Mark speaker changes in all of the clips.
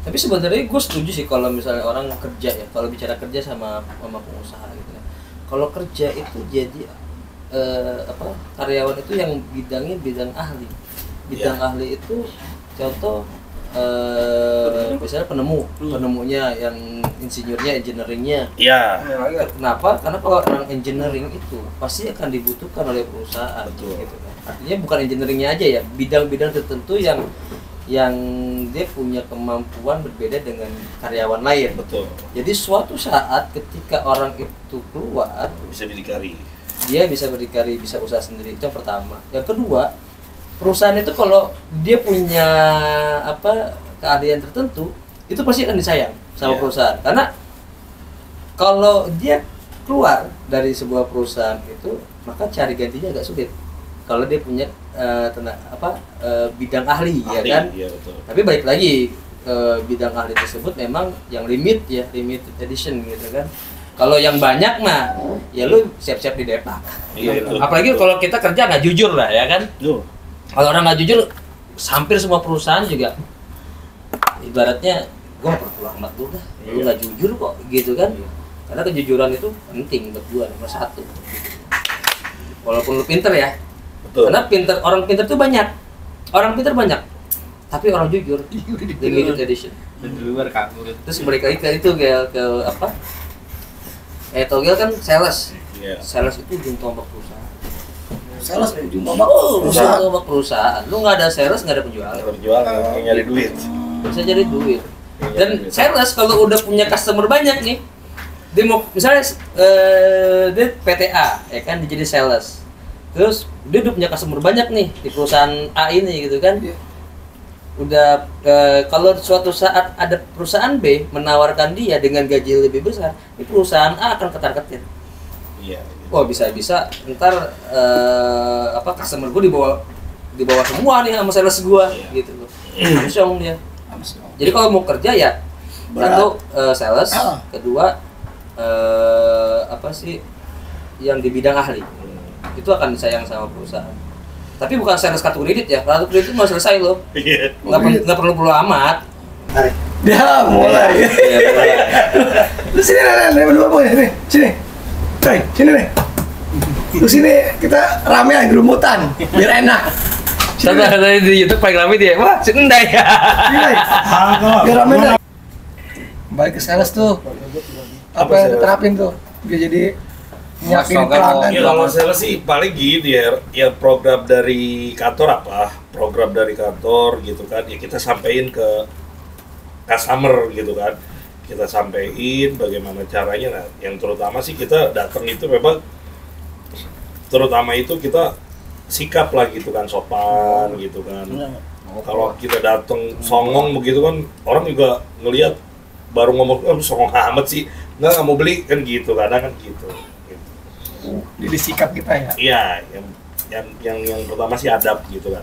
Speaker 1: Tapi sebenarnya gue setuju sih kalau misalnya orang kerja ya, kalau bicara kerja sama pengusaha gitu ya. Kalau kerja itu jadi karyawan itu yang bidangnya bidang ahli. Bidang ahli itu contoh misalnya penemunya yang insinyurnya, engineeringnya.
Speaker 2: Iya.
Speaker 1: Kenapa? Karena kalau orang engineering itu pasti akan dibutuhkan oleh perusahaan.
Speaker 2: Betul.
Speaker 1: Gitu kan. Artinya bukan engineeringnya aja ya, bidang-bidang tertentu yang dia punya kemampuan berbeda dengan karyawan lain.
Speaker 2: Betul.
Speaker 1: Jadi suatu saat ketika orang itu keluar
Speaker 2: Bisa berdikari.
Speaker 1: dia bisa berdikari, bisa usaha sendiri. Itu yang pertama. Yang kedua, perusahaan itu kalau dia punya keahlian tertentu, itu pasti akan disayang sama perusahaan. Karena kalau dia keluar dari sebuah perusahaan itu, maka cari gantinya agak sulit. Kalau dia punya bidang ahli, ya kan?
Speaker 2: Iya, betul.
Speaker 1: Tapi balik lagi bidang ahli tersebut memang yang limited edition gitu kan. Kalau yang banyak mah ya lu siap-siap didepak.
Speaker 2: Iya, betul.
Speaker 1: Apalagi kalau kita kerja nggak jujur lah ya kan. Kalau orang nggak jujur, hampir semua perusahaan juga ibaratnya gua nggak perlu amat lu dah, lu nggak jujur kok gitu kan. Karena kejujuran itu penting buat gua nomor satu. Walaupun lu pinter ya.
Speaker 2: Betul.
Speaker 1: Karena orang pinter tuh banyak. Orang pinter banyak. Tapi orang jujur limited edition.
Speaker 3: Dan di luar kabur.
Speaker 1: Terus balik lagi ke itu ke apa? Togel kan sales.
Speaker 2: Iya.
Speaker 1: Sales itu ujung tombak perusahaan.
Speaker 4: Sales ujung
Speaker 1: Tombak perusahaan. Lu nggak ada sales nggak ada penjualan.
Speaker 2: Berjualan yang nyari duit.
Speaker 1: Bisa jadi duit. Dan sales kalau udah punya customer banyak nih, dia mau misalnya dia PTA ya kan, dia jadi sales. Terus dia udah punya customer banyak nih di perusahaan A ini gitu kan. Udah kalau suatu saat ada perusahaan B menawarkan dia dengan gaji lebih besar, ini perusahaan A akan ketar-ketir.
Speaker 2: Iya.
Speaker 1: Wah, bisa-bisa ntar customer gue dibawa semua nih sama sales gue gitu loh. Langsung dia. Jadi kalau mau kerja ya satu sales, kedua yang di bidang ahli. Itu akan disayang sama perusahaan. Tapi bukan sales kartu kredit ya, kartu kredit mau selesai loh.
Speaker 2: Iya.
Speaker 1: Nggak perlu amat.
Speaker 4: Ya mulai. Lu sini nih, berdua boleh nih, sini. Sini nih. Lu sini kita ramean gerumutan, biar enak.
Speaker 1: Tadi di YouTube paling rame dia, wah si Endai ya.
Speaker 4: Biar rame dah. Balik ke sales tuh. Apa yang terapin tuh? Biar jadi yakin pelanggan.
Speaker 2: Ya kalau sales sih paling gitu ya program dari kantor program dari kantor gitu kan, ya kita sampein ke customer gitu kan, kita sampein bagaimana caranya. Nah, yang terutama sih kita datang itu memang terutama itu kita sikap lah gitu kan, sopan gitu kan. Kalau kita datang songong begitu kan, orang juga ngelihat baru ngomong, lu songong amat sih, nggak mau beli kan gitu, kadang kan gitu.
Speaker 4: Jadi sikap kita ya.
Speaker 2: Iya, yang pertama sih adab gitu kan.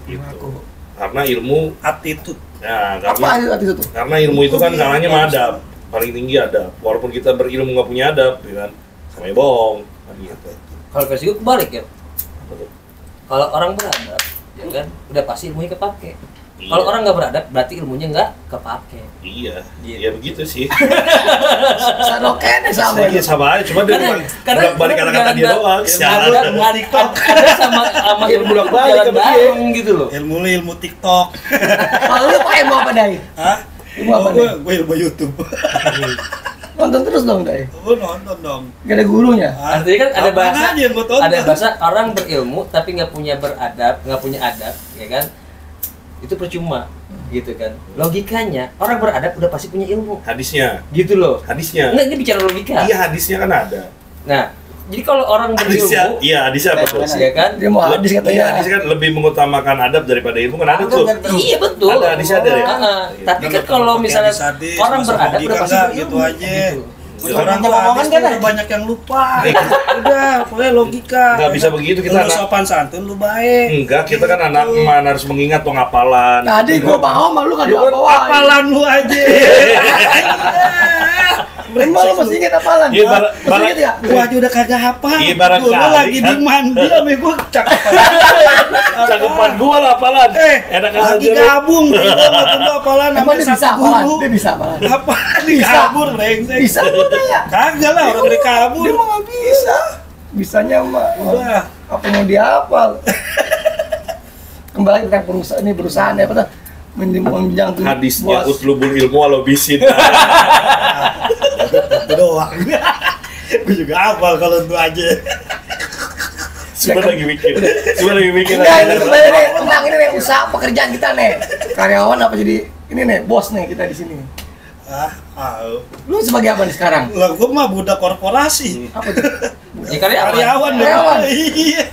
Speaker 2: Gitu. Karena ilmu
Speaker 3: Attitude.
Speaker 2: ya,
Speaker 4: Apa itu tuh?
Speaker 2: karena ilmu itu kan kalanya mah adab, paling tinggi adab. Walaupun kita berilmu nggak punya adab, ya kan, sama bohong kan gitu.
Speaker 1: Kalau versi gue kebalik ya. Kalau orang beradab, ya kan, udah pasti ilmunya kepake.
Speaker 2: Iya.
Speaker 1: Kalau orang nggak beradab, berarti ilmunya nggak kepake.
Speaker 2: Iya, ya begitu sih.
Speaker 4: Sadoken sama.
Speaker 2: Iya sama aja, cuma dia
Speaker 1: karena
Speaker 2: balik kata-kata dia doang.
Speaker 1: Nggak TikTok sama ilmu
Speaker 2: bolak-balik
Speaker 1: jalan
Speaker 2: sama dia.
Speaker 1: bareng gitu loh.
Speaker 3: Ilmu TikTok.
Speaker 4: Kalau lu pakai mau apa Dai?
Speaker 3: Hah?
Speaker 4: Ilmu apa Dai?
Speaker 3: Gue ilmu YouTube.
Speaker 4: Nonton terus dong Dai.
Speaker 3: Gue nonton dong.
Speaker 4: Gak ada gurunya.
Speaker 1: Artinya kan ada
Speaker 3: Apaan
Speaker 1: bahasa,
Speaker 3: aja yang gua tonton?
Speaker 1: ada bahasa orang berilmu tapi nggak punya adab, ya kan? Itu percuma, gitu kan? Logikanya orang beradab udah pasti punya ilmu,
Speaker 2: Hadisnya,
Speaker 1: gitu loh.
Speaker 2: hadisnya.
Speaker 1: Enggak, ini bicara logika.
Speaker 2: Iya, hadisnya kan ada.
Speaker 1: Nah, jadi kalau orang
Speaker 2: Hadisnya,
Speaker 1: berilmu,
Speaker 2: iya hadisnya apa tuh?
Speaker 1: ya kan?
Speaker 4: Dia mau hadis
Speaker 2: Iya,
Speaker 4: katanya.
Speaker 2: hadis kan lebih mengutamakan adab daripada ilmu kan ada tuh.
Speaker 1: Iya betul.
Speaker 2: Ada hadisnya ada ya.
Speaker 1: Tapi kan kalau misalnya orang beradab udah pasti berilmu,
Speaker 3: gitu aja.
Speaker 1: gitu.
Speaker 3: Orang tuh
Speaker 4: Omongan
Speaker 3: habis
Speaker 4: kan
Speaker 3: tuh
Speaker 4: ada.
Speaker 3: udah banyak yang lupa. Udah, pokoknya logika.
Speaker 2: Nggak bisa begitu, kita
Speaker 3: Lu
Speaker 2: anak-
Speaker 3: sopan santun, lu baik.
Speaker 2: Enggak, kita kan anak eman harus mengingat tuh ngapalan.
Speaker 4: Tadi gua mau sama lu kan
Speaker 3: Lu
Speaker 4: bawa.
Speaker 3: apalan lu aja.
Speaker 4: Emang lu masih inget apalan?
Speaker 2: Iya,
Speaker 4: Masih inget ya?
Speaker 3: Gua aja udah kagak hafal.
Speaker 2: Iya, barangkali
Speaker 3: Dulu lagi
Speaker 2: kan.
Speaker 3: di mandi sama gua cakep.
Speaker 2: Cakupan gua lah apalan. Enak
Speaker 3: lagi
Speaker 2: aja lu.
Speaker 3: gabung. Gua apalan
Speaker 4: Emang dia
Speaker 3: namanya
Speaker 4: bisa
Speaker 3: satu
Speaker 4: apalan?
Speaker 3: guru.
Speaker 4: Dia bisa apalan?
Speaker 3: Apaan
Speaker 4: Bisa.
Speaker 3: dikabur, brengsek.
Speaker 4: Bisa lu tanya.
Speaker 3: Kagak lah orang dikabur.
Speaker 4: Dia mah nggak bisa. Bisanya mah
Speaker 3: Udah.
Speaker 4: apa mau dihafal. Kembali tentang perusahaan ini perusahaan apa tuh? Meminjam tuh
Speaker 2: Hadisnya
Speaker 4: bos.
Speaker 2: utlubul ilmu walau bisin.
Speaker 3: Itu doang. Gue juga hafal kalau itu aja.
Speaker 2: Cuma lagi mikir.
Speaker 4: Enggak, ini kembali nih tentang ini nih usaha pekerjaan kita nih. Karyawan apa jadi ini nih bos nih kita di sini. Lu sebagai apa nih sekarang?
Speaker 3: Lah gue mah budak korporasi.
Speaker 4: Apa tuh?
Speaker 1: Ya karyawan.
Speaker 3: Karyawan dong.
Speaker 4: Karyawan.
Speaker 3: Iya.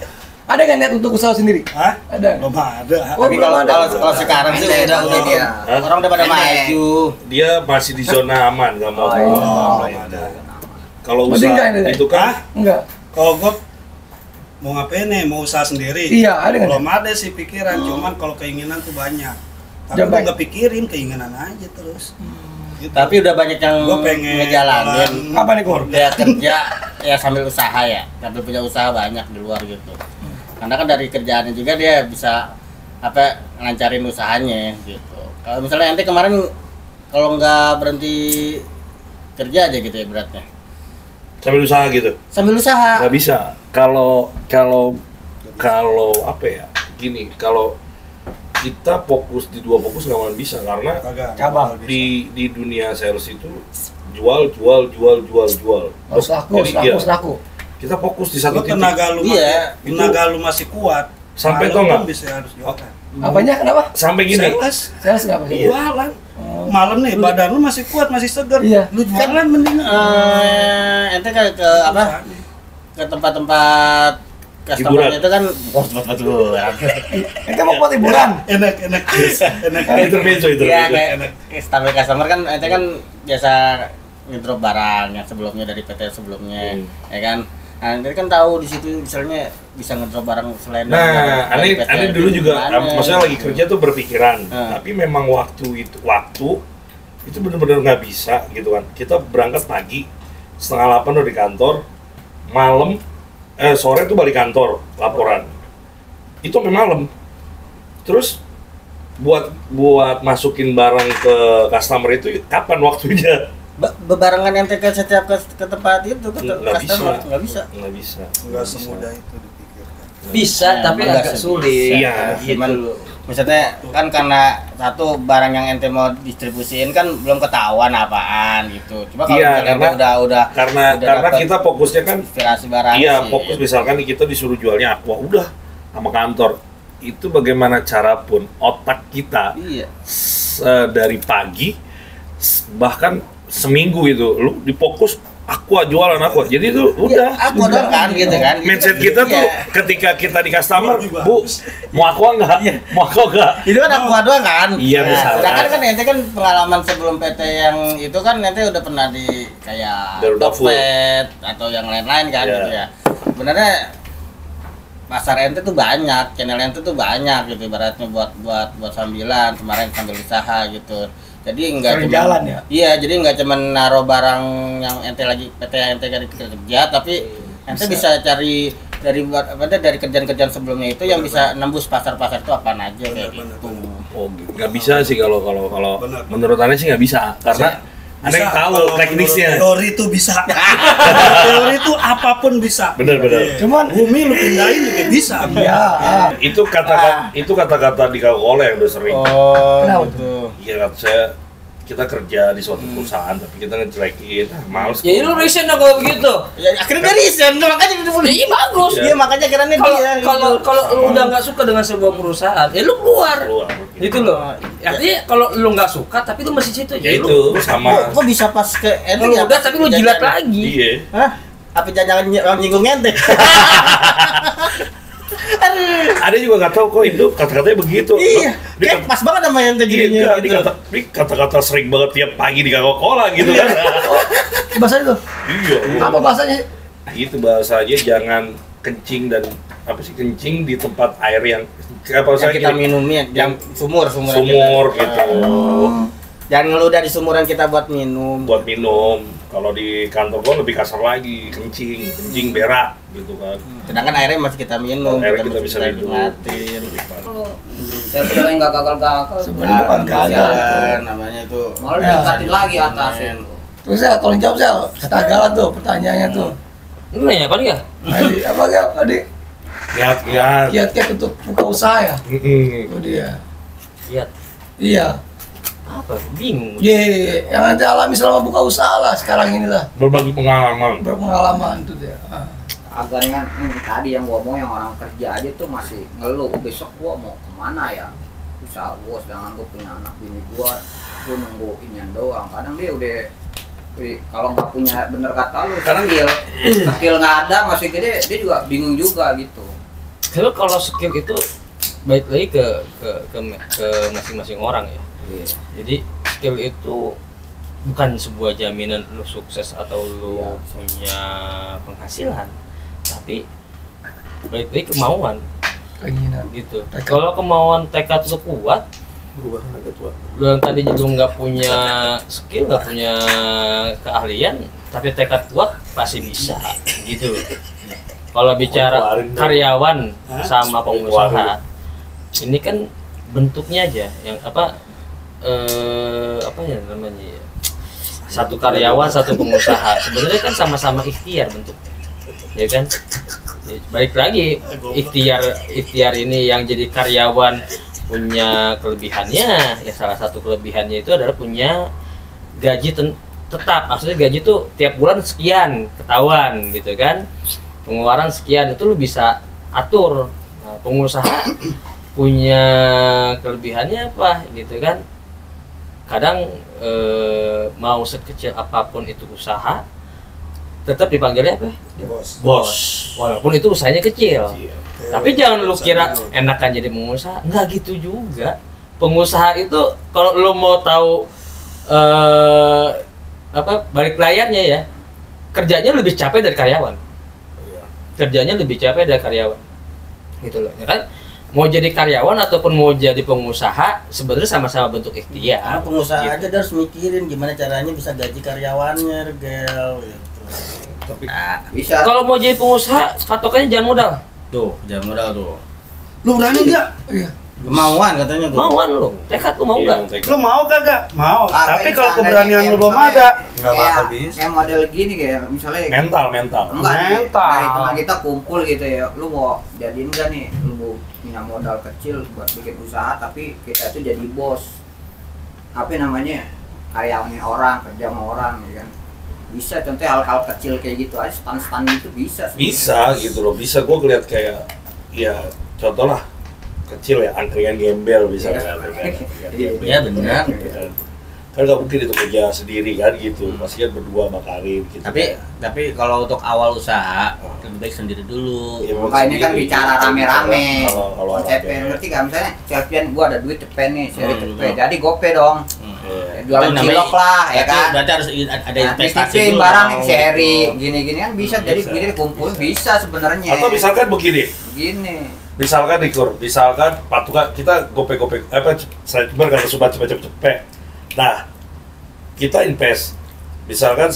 Speaker 4: Ada nggak niat untuk usaha sendiri?
Speaker 3: Hah?
Speaker 4: Ada.
Speaker 3: Belum ada.
Speaker 4: Oh,
Speaker 5: Tapi
Speaker 4: belum ada.
Speaker 5: kalau sekarang sih udah dia.
Speaker 2: Hah?
Speaker 5: Orang udah pada maju.
Speaker 2: Dia masih di zona aman, nggak mau.
Speaker 4: Oh, iya.
Speaker 3: Belum ada.
Speaker 2: Kalau
Speaker 4: Berarti
Speaker 2: usaha
Speaker 4: enggak ini,
Speaker 2: itu kan
Speaker 4: Enggak.
Speaker 3: Kalau gue mau ngapain nih? Mau usaha sendiri?
Speaker 4: Iya, ada nggak?
Speaker 3: Belum ada sih pikiran, cuman kalau keinginan tuh banyak. Tapi
Speaker 4: Jangan
Speaker 3: gue
Speaker 4: baik.
Speaker 3: nggak pikirin keinginan aja terus. Gitu.
Speaker 5: Tapi udah banyak yang
Speaker 3: Gua pengen
Speaker 5: ngejalanin.
Speaker 4: Apa nih, Kur?
Speaker 5: Dia kerja ya sambil usaha ya, sambil punya usaha banyak di luar gitu. Karena kan dari kerjaannya juga dia bisa apa ngelancarin usahanya gitu. Kalau misalnya nanti kemarin kalau nggak berhenti kerja aja gitu ya beratnya.
Speaker 2: sambil usaha gitu.
Speaker 5: Sambil usaha.
Speaker 2: Nggak bisa. Kalau apa ya? Gini, kalau kita fokus di dua fokus nggak akan bisa karena
Speaker 3: Kagak.
Speaker 4: Cabang.
Speaker 2: di dunia sales itu jual.
Speaker 4: Harus laku,
Speaker 2: Jadi,
Speaker 4: harus
Speaker 2: iya,
Speaker 4: laku.
Speaker 2: kita fokus di satu
Speaker 3: Lu
Speaker 2: titik.
Speaker 3: tenaga lu
Speaker 5: Iya,
Speaker 3: masih, tenaga lu masih kuat.
Speaker 2: Sampai
Speaker 3: malam
Speaker 2: tau nggak?
Speaker 3: pun bisa harus jualan.
Speaker 4: Apanya kenapa?
Speaker 2: Sampai gini.
Speaker 3: Sales,
Speaker 4: Sales nggak apa sih?
Speaker 3: jualan. Malam nih badan lu masih kuat, masih segar.
Speaker 4: Iya.
Speaker 3: Lu jualan mending.
Speaker 5: Ente ke apa? Ke tempat-tempat customer
Speaker 2: Hiburan.
Speaker 5: itu kan tempat hiburan.
Speaker 4: Kita mau buat hiburan.
Speaker 3: Enak.
Speaker 2: Intermezzo.
Speaker 5: Iya kayak standar customer kan ente kan biasa ngedrop barang yang sebelumnya dari PT sebelumnya, ya kan? Nah, ente kan tahu di situ misalnya bisa ngedrop barang selain
Speaker 2: Nah,
Speaker 5: dari PT
Speaker 2: aneh dulu juga,
Speaker 5: gimana?
Speaker 2: maksudnya lagi kerja tuh berpikiran,
Speaker 5: Hmm.
Speaker 2: tapi memang waktu itu benar-benar nggak bisa gitu kan. Kita berangkat pagi 7:30 udah di kantor, malam sore tuh balik kantor laporan. Itu sampai malam. Terus buat masukin barang ke customer itu kapan waktunya?
Speaker 5: Bebarengan ente ke setiap ke tempat itu ke
Speaker 2: Nggak bisa.
Speaker 5: customer nggak bisa.
Speaker 2: Nggak bisa.
Speaker 3: Enggak semudah itu dipikirkan.
Speaker 1: Bisa,
Speaker 5: Ya,
Speaker 1: tapi
Speaker 5: enggak
Speaker 1: agak
Speaker 5: sih.
Speaker 1: sulit.
Speaker 2: Iya.
Speaker 5: Cuman maksudnya kan karena satu barang yang ente mau distribusiin kan belum ketahuan apaan gitu. Coba kalau
Speaker 2: Iya,
Speaker 5: misalnya
Speaker 2: karena-
Speaker 5: udah
Speaker 2: Karena
Speaker 5: dapet
Speaker 2: kita fokusnya kan
Speaker 5: inspirasi barang
Speaker 2: iya,
Speaker 5: sih.
Speaker 2: fokus misalkan kita disuruh jualnya aqua, udah sama kantor. Itu bagaimana cara pun otak kita
Speaker 5: Iya.
Speaker 2: dari pagi bahkan seminggu itu lu difokus aqua, jualan aqua. Jadi itu udah
Speaker 5: Aku doang kan gitu kan.
Speaker 2: mindset
Speaker 5: Gitu
Speaker 2: kita
Speaker 5: kan,
Speaker 2: tuh
Speaker 5: iya.
Speaker 2: ketika kita di customer,
Speaker 3: Juga.
Speaker 2: Bu, mau aqua nggak? Mau aqua nggak?
Speaker 5: Itu kan aku doang kan.
Speaker 2: Iya, misalkan.
Speaker 5: Sedangkan kan ente kan pengalaman sebelum PT yang itu kan ente udah pernah di kayak
Speaker 2: Garuda Food.
Speaker 5: Tokped atau yang lain-lain kan
Speaker 2: Iya.
Speaker 5: gitu ya. Sebenarnya pasar ente tuh banyak, channel ente tuh banyak gitu ibaratnya buat sambilan, kemarin sambil usaha gitu. Jadi enggak
Speaker 4: Sering jalan ya?
Speaker 5: Iya, jadi enggak cuma naruh barang yang ente lagi PT ente kan kerja, tapi ente bisa cari dari kerjaan-kerjaan sebelumnya itu yang bisa nembus pasar-pasar itu apaan aja kayak
Speaker 3: Bener,
Speaker 5: gitu.
Speaker 2: Oh, nggak bisa sih kalau
Speaker 3: Benar.
Speaker 2: menurut aneh sih nggak bisa karena aneh
Speaker 3: Bisa,
Speaker 2: tahu
Speaker 3: kalau
Speaker 2: teknisnya.
Speaker 3: menurut teori itu bisa. Teori itu apapun bisa.
Speaker 2: Benar.
Speaker 3: Iya.
Speaker 4: Cuman-
Speaker 3: bumi lu pindahin juga bisa.
Speaker 4: Iya.
Speaker 2: Itu kata-kata di Coca-Cola yang udah sering.
Speaker 5: Oh,
Speaker 4: Kenapa
Speaker 5: gitu.
Speaker 2: Iya, kita kerja di suatu perusahaan tapi kita ngejelekin, males.
Speaker 1: Ya lu resign dong kalau begitu.
Speaker 5: Ya akhirnya dia resign, makanya dia dulu.
Speaker 1: Iya bagus.
Speaker 5: Iya, makanya kiranya
Speaker 1: Kalau
Speaker 5: dia.
Speaker 1: kalau lu udah nggak suka dengan sebuah perusahaan, ya lu keluar. Itu loh. Artinya kalau lu nggak suka tapi lu masih situ
Speaker 2: Ya
Speaker 1: ya
Speaker 2: itu
Speaker 1: lu.
Speaker 2: sama.
Speaker 5: Kok bisa pas ke ente
Speaker 1: Lu
Speaker 5: ya?
Speaker 1: udah tapi lu jilat lagi.
Speaker 2: Iya.
Speaker 5: Hah? Apa jangan nyinggung ente?
Speaker 2: Ada juga nggak tahu kok itu kata-katanya begitu.
Speaker 5: Iya,
Speaker 2: Dia
Speaker 5: kayak pas banget sama ente
Speaker 2: Iya,
Speaker 5: jadinya
Speaker 2: ini
Speaker 5: gitu.
Speaker 2: kata-kata sering banget tiap pagi di Coca-Cola gitu kan.
Speaker 4: Bahasa itu.
Speaker 2: Iya.
Speaker 4: Apa bahasanya?
Speaker 2: Itu bahasanya jangan kencing dan apa sih kencing di tempat air yang apa
Speaker 5: Yang
Speaker 2: saya
Speaker 5: kita minumnya, yang sumur
Speaker 2: sumur gitu
Speaker 5: Jangan ngeluh dari sumuran kita buat minum.
Speaker 2: buat minum. Kalau di kantor gua lebih kasar lagi, kencing berak gitu kan.
Speaker 5: Sedangkan airnya masih kita minum,
Speaker 2: Airnya kita bisa minum.
Speaker 5: nikmatin.
Speaker 6: Saya bilang nggak gagal-gagal.
Speaker 4: Sebenarnya bukan gagal.
Speaker 5: Namanya itu.
Speaker 6: Malah ditingkatin lagi atas itu.
Speaker 4: Terus ya, tolong jawab Sel, ketagalan tuh pertanyaannya tuh.
Speaker 1: Lu nanya apa nih ya?
Speaker 4: Tadi apa Gal? Tadi
Speaker 2: Kiat-kiat.
Speaker 4: kiat-kiat untuk buka usaha ya? Itu dia.
Speaker 1: Lihat.
Speaker 4: Iya.
Speaker 1: Apa? Bingung.
Speaker 4: Yang nanti alami selama buka usaha lah sekarang inilah.
Speaker 2: Berbagi pengalaman.
Speaker 4: Berpengalaman tuh dia.
Speaker 6: Agar kan tadi yang gua mau yang orang kerja aja tuh masih ngeluh besok gua mau kemana ya usaha gua, sedangkan gua punya anak bini gua nunggu inian doang. Kadang dia udah kalau nggak punya bener kata lu skill nggak ada masih gede dia juga bingung juga gitu.
Speaker 1: Kalau skill itu baik lagi ke masing-masing orang ya. Jadi skill itu bukan sebuah jaminan lu sukses atau lu punya penghasilan, tapi baik lagi kemauan
Speaker 4: Keinginan.
Speaker 1: gitu. Kalau kemauan tekad lu kuat, lu yang tadinya lu nggak punya skill, nggak punya keahlian, tapi tekad kuat pasti bisa gitu. Kalau bicara karyawan sama pengusaha, ini kan bentuknya aja yang apa ya namanya ya, satu karyawan satu pengusaha sebenarnya kan sama-sama ikhtiar bentuknya ya kan. Balik lagi ikhtiar ini yang jadi karyawan punya kelebihannya ya, salah satu kelebihannya itu adalah punya gaji tetap, maksudnya gaji tuh tiap bulan sekian ketahuan gitu kan, pengeluaran sekian itu lu bisa atur. Nah, pengusaha punya kelebihannya apa gitu kan, kadang mau sekecil apapun itu usaha tetap dipanggilnya apa?
Speaker 2: Bos.
Speaker 1: Walaupun itu usahanya kecil. Tapi jangan lu kira enakan jadi pengusaha, enggak gitu juga. Pengusaha itu kalau lu mau tahu balik layarnya ya, kerjanya lebih capek dari karyawan. Kerjanya lebih capek dari karyawan. Gitu loh, ya kan? Mau jadi karyawan ataupun mau jadi pengusaha sebenarnya sama-sama bentuk ikhtiar.
Speaker 5: Karena pengusaha
Speaker 1: gitu.
Speaker 5: aja dia harus mikirin gimana caranya bisa gaji karyawannya, Gel. Gitu.
Speaker 1: Tapi
Speaker 6: Bisa.
Speaker 1: kalau mau jadi pengusaha patokannya jangan modal.
Speaker 5: Tuh, jangan modal tuh.
Speaker 3: Lu berani nggak?
Speaker 4: Iya.
Speaker 5: Kemauan katanya tuh.
Speaker 1: Mauan lu, tekad lu mau nggak?
Speaker 3: Lu mau kagak? Mau.
Speaker 6: Ah,
Speaker 3: Tapi
Speaker 6: kayak
Speaker 3: kalau
Speaker 6: misalnya
Speaker 3: keberanian
Speaker 6: kayak
Speaker 3: lu belum
Speaker 6: misalnya-
Speaker 3: ada,
Speaker 2: Nggak bakal bisa.
Speaker 6: Kayak model gini kayak misalnya
Speaker 2: Mental.
Speaker 6: enggak
Speaker 3: Mental.
Speaker 6: dari teman kita kumpul gitu ya, lu mau jadiin enggak nih, lu mau punya modal kecil buat bikin usaha tapi kita itu jadi bos, apa namanya, karyawannya orang, kerja sama orang ya kan, bisa. Contohnya hal-hal kecil kayak gitu aja, stan gitu bisa sebenarnya.
Speaker 2: Bisa gitu loh, bisa. Gue ngeliat kayak ya contoh lah kecil ya, angkringan gembel bisa kan.
Speaker 5: Iya benar.
Speaker 2: Kan nggak mungkin itu kerja sendiri kan gitu, pasti kan berdua bakarin gitu.
Speaker 5: Tapi kalau untuk awal usaha lebih baik sendiri dulu.
Speaker 2: Ya,
Speaker 6: Makanya ini kan
Speaker 2: sendiri.
Speaker 6: bicara rame-rame.
Speaker 2: Kalau
Speaker 6: Cepet,
Speaker 2: rame.
Speaker 6: ngerti gak? Misalnya Selvian gua ada duit cepet nih, seri
Speaker 5: Hmm,
Speaker 6: cepet,
Speaker 5: betul.
Speaker 6: jadi gope dong.
Speaker 2: Iya.
Speaker 6: Jualan
Speaker 5: Namanya-
Speaker 6: cilok lah, ya kan?
Speaker 5: Berarti harus ada
Speaker 6: Nah,
Speaker 5: investasi
Speaker 6: titipin
Speaker 5: dulu.
Speaker 6: barang nih
Speaker 5: dong.
Speaker 6: seri, gini-gini kan bisa. Jadi
Speaker 2: Bisa.
Speaker 6: begini dikumpulin bisa sebenarnya.
Speaker 2: Atau misalkan begini,
Speaker 6: Gini.
Speaker 2: misalkan patukan kita gope saya coba kalau sobat cepet. Nah, kita invest. Misalkan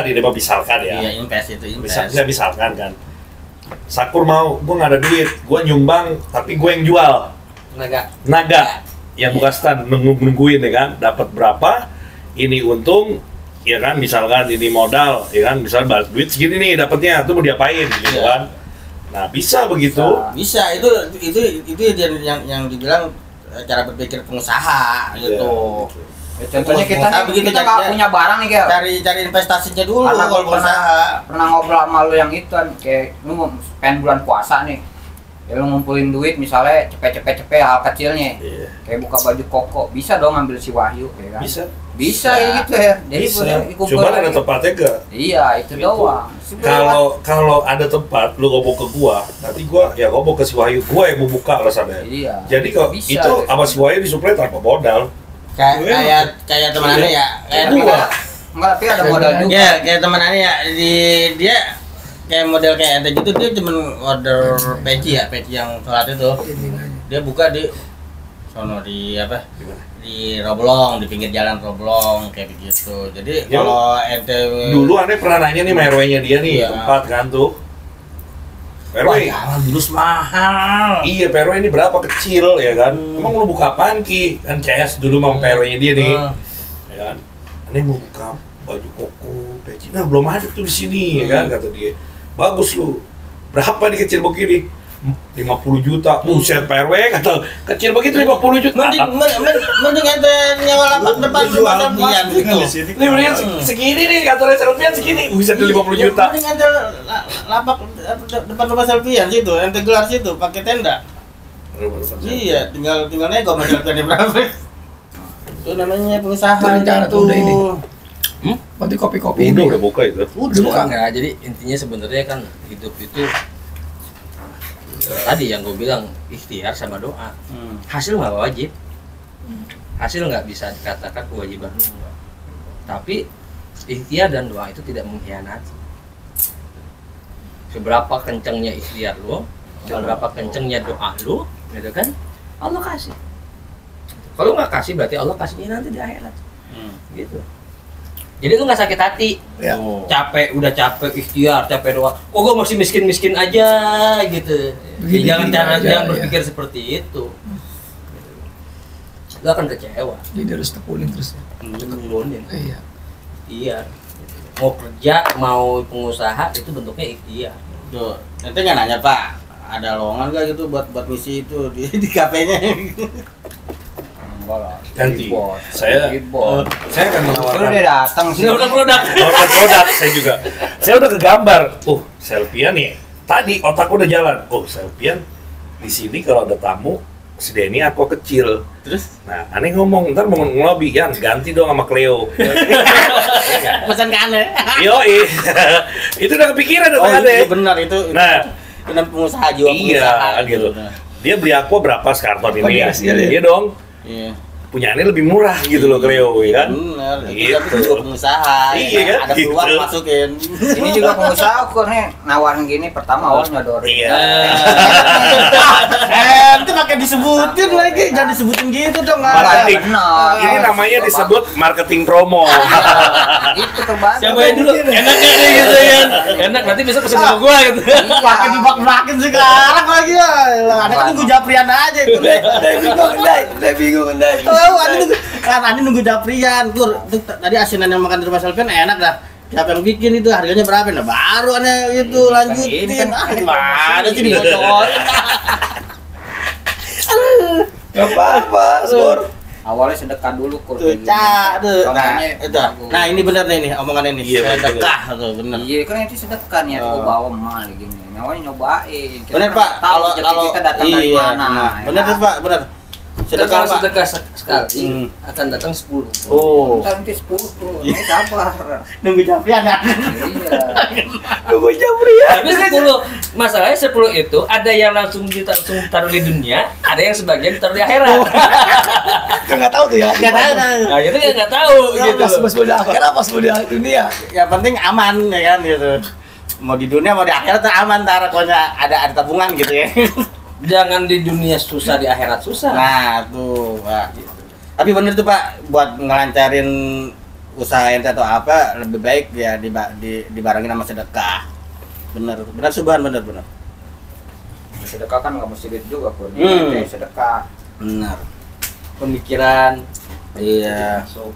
Speaker 2: ini mah misalkan ya.
Speaker 5: Iya, invest itu invest.
Speaker 2: Misalkan kan. Sakur mau, gue nggak ada duit, gue nyumbang, tapi gue yang jual. Naga yang buka stand nungguin ya kan, dapat berapa, ini untung, ya kan, misalkan ini modal, ya kan, misalnya balik duit segini nih dapatnya, tuh mau diapain gitu
Speaker 5: Iya.
Speaker 2: kan. Nah bisa begitu.
Speaker 5: Bisa, itu yang dibilang cara berpikir pengusaha gitu.
Speaker 6: Ya, contohnya kita
Speaker 5: Pengusaha
Speaker 6: nih,
Speaker 5: begitu,
Speaker 6: kita nggak
Speaker 5: jadi-
Speaker 6: punya barang nih kayak.
Speaker 5: Cari investasinya dulu
Speaker 6: Karena
Speaker 5: kalau
Speaker 6: gua
Speaker 5: pengusaha.
Speaker 6: pernah ngobrol sama lu yang itu kan, kayak lu mau pengen bulan puasa nih. Ya lu ngumpulin duit misalnya cepet hal kecilnya.
Speaker 2: Iya.
Speaker 6: Kayak buka baju koko, bisa dong ambil si Wahyu ya kan?
Speaker 2: Bisa.
Speaker 6: Bisa ya gitu ya. Jadi
Speaker 2: Bisa.
Speaker 6: boleh dikumpul
Speaker 2: Cuman ada
Speaker 6: lagi.
Speaker 2: tempatnya gak?
Speaker 6: Iya, itu
Speaker 2: Gitu.
Speaker 6: doang. Sebenarnya
Speaker 2: Kalau ada tempat lu ngomong ke gua, nanti gua ya ngomong ke si Wahyu, gua yang mau buka alasannya.
Speaker 6: Iya.
Speaker 2: Jadi kalau
Speaker 6: Bisa,
Speaker 2: itu
Speaker 6: ya.
Speaker 2: sama si Wahyu disuplai tanpa modal.
Speaker 5: Kayak teman aneh ya. Kayak
Speaker 6: Enggak, enggak, tapi ada modal juga.
Speaker 5: Ya, kayak teman aneh ya. Dia kayak model kayak ente gitu, dia cuma order peci yang salat itu. Dia buka di sono di apa?
Speaker 2: Gimana?
Speaker 5: Di Roblong, di pinggir jalan Roblong kayak begitu. Jadi
Speaker 2: Ya,
Speaker 5: kalau ente
Speaker 2: Dulu aneh pernah nanya nih sama RW-nya dia nih,
Speaker 5: Iya.
Speaker 2: tempat kan tuh. RW,
Speaker 5: wah, jangan dulu mahal.
Speaker 2: iya PRW ini berapa kecil ya kan? Emang lu buka apaan Ki? Kan CS dulu sama PRW-nya dia nih, ya kan? Aneh mau buka baju koko, peci. Nah belum ada tuh di sini, ya kan? Kata dia. Bagus lu. Berapa nih kecil begini? 50 juta. Buset PRW kata kecil begitu 50 juta.
Speaker 5: Mending ente nyewa lapak depan rumah Selvian gitu.
Speaker 2: Ini mendingan segini nih kantornya Selvian segini. Buset 50 juta.
Speaker 5: Mending ente lapak depan rumah Selvian situ, ente gelar situ pakai tenda. Iya, tinggal nego sama Selvian berapa. Itu namanya pengusaha
Speaker 4: Itu rencana tuh udah ini.
Speaker 1: Hmm?
Speaker 4: Nanti kopi-kopi ini.
Speaker 2: Udah buka itu.
Speaker 4: Udah buka.
Speaker 1: Enggak, jadi intinya sebenarnya kan hidup itu tadi yang gue bilang ikhtiar sama doa. Hasil nggak wajib. Hasil nggak bisa dikatakan kewajiban lu. Tapi ikhtiar dan doa itu tidak mengkhianati. Seberapa kencengnya ikhtiar lu, seberapa kencengnya doa lu, gitu kan? Allah kasih. Kalau nggak kasih berarti Allah kasihnya nanti di akhirat. Gitu. Jadi lu nggak sakit hati.
Speaker 4: Ya.
Speaker 1: Capek, udah capek ikhtiar, capek doa. Oh, gue masih miskin-miskin aja gitu.
Speaker 4: Begini,
Speaker 1: Jangan
Speaker 4: begini aja,
Speaker 1: jangan
Speaker 4: ya.
Speaker 1: berpikir seperti itu. Lu akan kecewa.
Speaker 4: Jadi harus tekunin terus ya.
Speaker 1: Tekunin.
Speaker 4: Iya.
Speaker 1: Iya. Mau kerja, mau pengusaha itu bentuknya ikhtiar.
Speaker 5: Tuh, ente nggak nanya Pak, ada lowongan nggak gitu buat misi itu di kafenya?
Speaker 6: Enggak lah.
Speaker 2: Ganti.
Speaker 6: Ribot.
Speaker 2: Saya
Speaker 6: Ribot.
Speaker 2: akan
Speaker 6: Lu
Speaker 2: menawarkan
Speaker 6: udah datang sih.
Speaker 1: Ini udah produk.
Speaker 2: produk saya juga. Saya udah kegambar. Selvian nih. Tadi otakku udah jalan. Selvian di sini kalau ada tamu si Denny aku kecil.
Speaker 5: Terus
Speaker 2: Nah, aneh ngomong, ntar mau ngelobi, Yan, ganti dong sama Cleo.
Speaker 5: pesan ke aneh.
Speaker 2: Yoi. Itu udah kepikiran
Speaker 5: Oh,
Speaker 2: sama
Speaker 5: itu
Speaker 2: aneh.
Speaker 5: benar itu.
Speaker 2: Nah,
Speaker 5: Itu pengusaha jiwa pengusaha
Speaker 2: iya gitu. Dia beli aqua berapa sekarton
Speaker 4: Oh,
Speaker 2: ini?
Speaker 4: di hasil ya?
Speaker 2: Iya dong.
Speaker 5: Iya.
Speaker 2: Punya aneh lebih murah gitu loh Cleo, ya kan?
Speaker 5: Benar.
Speaker 2: Gitu.
Speaker 5: Tapi juga pengusaha.
Speaker 2: Iya
Speaker 5: ya,
Speaker 2: kan?
Speaker 5: Ada peluang
Speaker 2: Gitu.
Speaker 5: masukin.
Speaker 6: Ini juga pengusaha kok nih nawarin gini pertama awal nyodorin.
Speaker 2: Iya.
Speaker 5: Itu pakai disebutin lagi, jangan disebutin gitu dong.
Speaker 2: Marketing.
Speaker 6: Benar.
Speaker 2: Ini namanya disebut marketing promo.
Speaker 6: Itu terbantu.
Speaker 1: Siapa yang dulu? Enak gak nih gitu ya? Enak, nanti besok pesen sama gua gitu.
Speaker 5: Pakai dibak-bakin sekarang lagi ya. Ada kan nunggu Japrian aja itu.
Speaker 4: Udah bingung, Ndai.
Speaker 5: Tahu ada nunggu Japrian. Tur, tadi asinan yang makan di rumah Selvian enak dah. Siapa yang bikin itu harganya berapa? Nah baru aneh itu lanjutin.
Speaker 6: Ini kan
Speaker 5: Gimana sih dibocorin?
Speaker 4: Gak apa-apa, Sur.
Speaker 6: Awalnya sedekah dulu kur.
Speaker 5: Tuh, tuh.
Speaker 6: Makanya
Speaker 5: Nah, ini benar nih omongan ini.
Speaker 2: Iya, betul.
Speaker 5: Sedekah tuh, benar.
Speaker 6: Iya kan itu sedekah nih aku bawa mal gini. Namanya nyobain. Kita
Speaker 5: Benar
Speaker 6: kan
Speaker 5: Pak,
Speaker 6: tahu
Speaker 5: kalau
Speaker 6: rezeki kita datang dari
Speaker 5: iya,
Speaker 6: mana.
Speaker 5: nah,
Speaker 6: ya
Speaker 5: benar
Speaker 6: kan?
Speaker 5: tuh Pak, benar. Sedekah Pak.
Speaker 1: Sedekah sekali
Speaker 5: Hmm.
Speaker 1: akan datang 10.
Speaker 5: Oh,
Speaker 6: Ntar nanti 10 tuh. Ini sabar.
Speaker 5: nunggu Japrian ya.
Speaker 6: Iya.
Speaker 4: Nunggu Japrian.
Speaker 1: Tapi 10, masalahnya 10 itu ada yang langsung taruh di dunia, ada yang sebagian taruh di akhirat.
Speaker 4: Nggak tahu tuh ya.
Speaker 5: Enggak tahu.
Speaker 1: Nah, itu yang nggak tahu gitu.
Speaker 4: Pas udah akhirat, pas udah dunia.
Speaker 5: Yang penting aman ya kan gitu. Mau di dunia mau di akhirat tuh aman, ntar pokoknya ada tabungan gitu ya.
Speaker 1: Jangan di dunia susah, di akhirat susah.
Speaker 5: Nah tuh Pak. Tapi bener tuh Pak, buat ngelancarin usaha ente atau apa lebih baik ya dibarengin sama sedekah. Bener, bener Subhan, bener.
Speaker 6: Sedekah kan nggak mesti duit juga kur.
Speaker 5: Hmm.
Speaker 6: Sedekah.
Speaker 5: Bener.
Speaker 1: Pemikiran.
Speaker 5: Iya.
Speaker 1: So,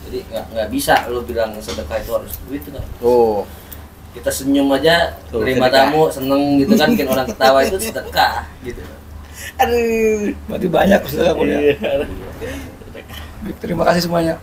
Speaker 1: jadi nggak bisa lo bilang sedekah itu harus duit kan.
Speaker 5: Tuh.
Speaker 1: Kita senyum aja,
Speaker 5: Tuh,
Speaker 1: terima
Speaker 5: sedekah.
Speaker 1: tamu, seneng gitu kan, bikin orang ketawa itu sedekah gitu.
Speaker 5: Aduh.
Speaker 4: Berarti banyak sudah punya.
Speaker 5: Iya.
Speaker 4: Terima kasih semuanya.